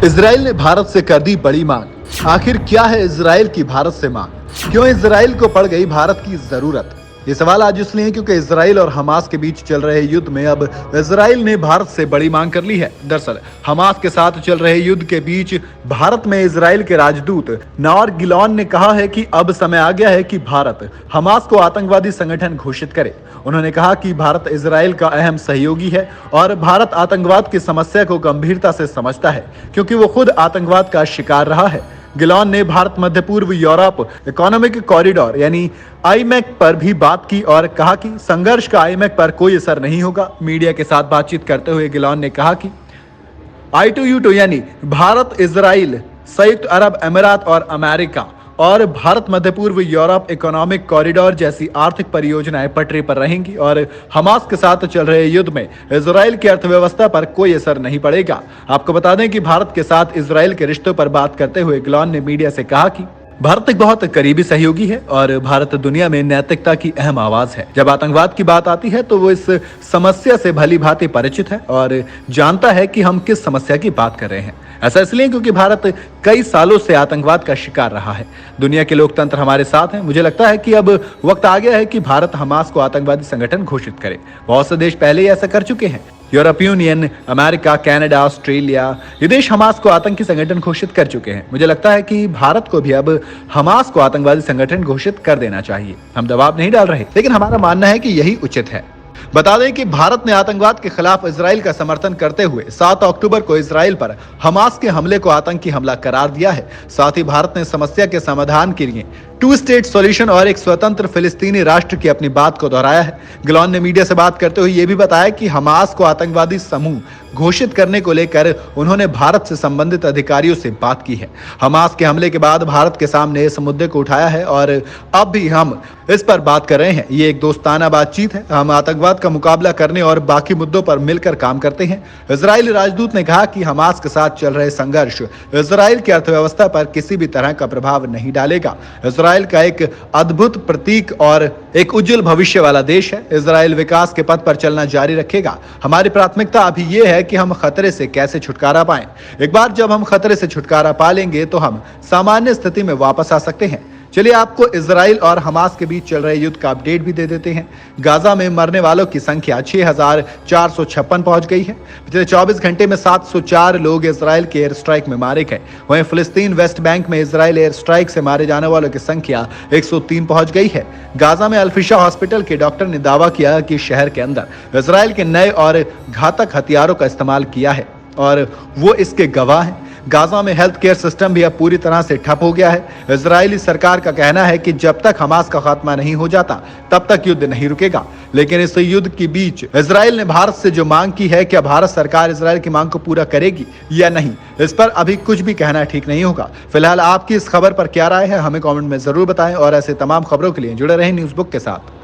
Israel ने भारत से कर दी बड़ी मांग। आखिर क्या है इजराइल की भारत से मांग? क्यों इजराइल को पड़ गई भारत की जरूरत? ये सवाल आज इसलिए है क्योंकि इजराइल और हमास के बीच चल रहे युद्ध में अब इजराइल ने भारत से बड़ी मांग कर ली है। दरअसल हमास के साथ चल रहे युद्ध के बीच भारत में इजराइल के राजदूत नार गिलोन ने कहा है कि अब समय आ गया है कि भारत हमास को आतंकवादी संगठन घोषित करे। उन्होंने कहा कि भारत इजराइल का अहम सहयोगी है और भारत आतंकवाद की समस्या को गंभीरता से समझता है क्योंकि वो खुद आतंकवाद का शिकार रहा है। गिलोन ने भारत मध्य पूर्व यूरोप इकोनॉमिक कॉरिडोर यानी आईमैक पर भी बात की और कहा कि संघर्ष का आईमैक पर कोई असर नहीं होगा। मीडिया के साथ बातचीत करते हुए गिलोन ने कहा कि I2U2 यानी भारत, इजराइल, संयुक्त अरब अमीरात और अमेरिका और भारत मध्य पूर्व यूरोप इकोनॉमिक कॉरिडोर जैसी आर्थिक परियोजनाएं पटरी पर रहेंगी और हमास के साथ चल रहे युद्ध में इजराइल की अर्थव्यवस्था पर कोई असर नहीं पड़ेगा। आपको बता दें कि भारत के साथ इजराइल के रिश्तों पर बात करते हुए गिलोन ने मीडिया से कहा कि भारत एक बहुत करीबी सहयोगी है और भारत दुनिया में नैतिकता की अहम आवाज है। जब आतंकवाद की बात आती है तो वो इस समस्या से भली भांति परिचित है और जानता है कि हम किस समस्या की बात कर रहे हैं। ऐसा इसलिए क्योंकि भारत कई सालों से आतंकवाद का शिकार रहा है। दुनिया के लोकतंत्र हमारे साथ हैं। मुझे लगता है कि अब वक्त आ गया है कि भारत हमास को आतंकवादी संगठन घोषित करे। बहुत से देश पहले ही ऐसा कर चुके हैं। यूरोपीय यूनियन, अमेरिका, कनाडा, ऑस्ट्रेलिया, ये देश हमास को आतंकी संगठन घोषित कर चुके हैं। मुझे लगता है कि भारत को भी अब हमास को आतंकवादी संगठन घोषित कर देना चाहिए। हम दबाव नहीं डाल रहे, लेकिन हमारा मानना है कि यही उचित है। बता दें कि भारत ने आतंकवाद के खिलाफ इजराइल का समर्थन करते हुए 7 अक्टूबर को इजराइल पर हमास के हमले को आतंकी हमला करार दिया है। साथ ही भारत ने समस्या के समाधान के लिए 2 स्टेट सॉल्यूशन और एक स्वतंत्र फिलिस्तीनी राष्ट्र की अपनी बात को दोहराया है। गिलोन ने मीडिया से बात करते हुए यह भी बताया कि हमास को आतंकवादी समूह घोषित करने को लेकर उन्होंने भारत से संबंधित अधिकारियों से बात की है। हमास के हमले के बाद भारत के सामने इस मुद्दे को उठाया है और अब भी हम इस पर बात कर रहे हैं। ये एक दोस्ताना बातचीत है। हम आतंकवाद का मुकाबला करने और बाकी मुद्दों पर मिलकर काम करते हैं। इजरायली राजदूत ने कहा कि हमास के साथ चल रहे संघर्ष इजराइल की अर्थव्यवस्था पर किसी भी तरह का प्रभाव नहीं डालेगा। इजराइल का एक अद्भुत प्रतीक और एक उज्जवल भविष्य वाला देश है। इजराइल विकास के पथ पर चलना जारी रखेगा। हमारी प्राथमिकता अभी यह है कि हम खतरे से कैसे छुटकारा पाएं। एक बार जब हम खतरे से छुटकारा पा लेंगे तो हम सामान्य स्थिति में वापस आ सकते हैं। चलिए आपको इजराइल और हमास के बीच चल रहे युद्ध का अपडेट भी दे देते हैं। गाजा में मरने वालों की संख्या 6,456 पहुंच गई है। पिछले 24 घंटे में 704 लोग इजराइल के एयर स्ट्राइक में मारे गए। वहीं फिलिस्तीन वेस्ट बैंक में इजराइल एयर स्ट्राइक से मारे जाने वालों की संख्या 103 पहुंच गई है। गाजा में अल्फिशा हॉस्पिटल के डॉक्टर ने दावा किया कि शहर के अंदर इजराइल के नए और घातक हथियारों का इस्तेमाल किया है और वो इसके गवाह हैं। गाजा में हेल्थ केयर सिस्टम भी अब पूरी तरह से ठप हो गया है। इजरायली सरकार का कहना है कि जब तक हमास का खात्मा नहीं हो जाता तब तक युद्ध नहीं रुकेगा। लेकिन इस युद्ध के बीच इजराइल ने भारत से जो मांग की है, क्या भारत सरकार इजराइल की मांग को पूरा करेगी या नहीं, इस पर अभी कुछ भी कहना ठीक नहीं होगा। फिलहाल आपकी इस खबर पर क्या राय है, हमें कॉमेंट में जरूर बताएं और ऐसे तमाम खबरों के लिए जुड़े रहें न्यूज़ बुक के साथ।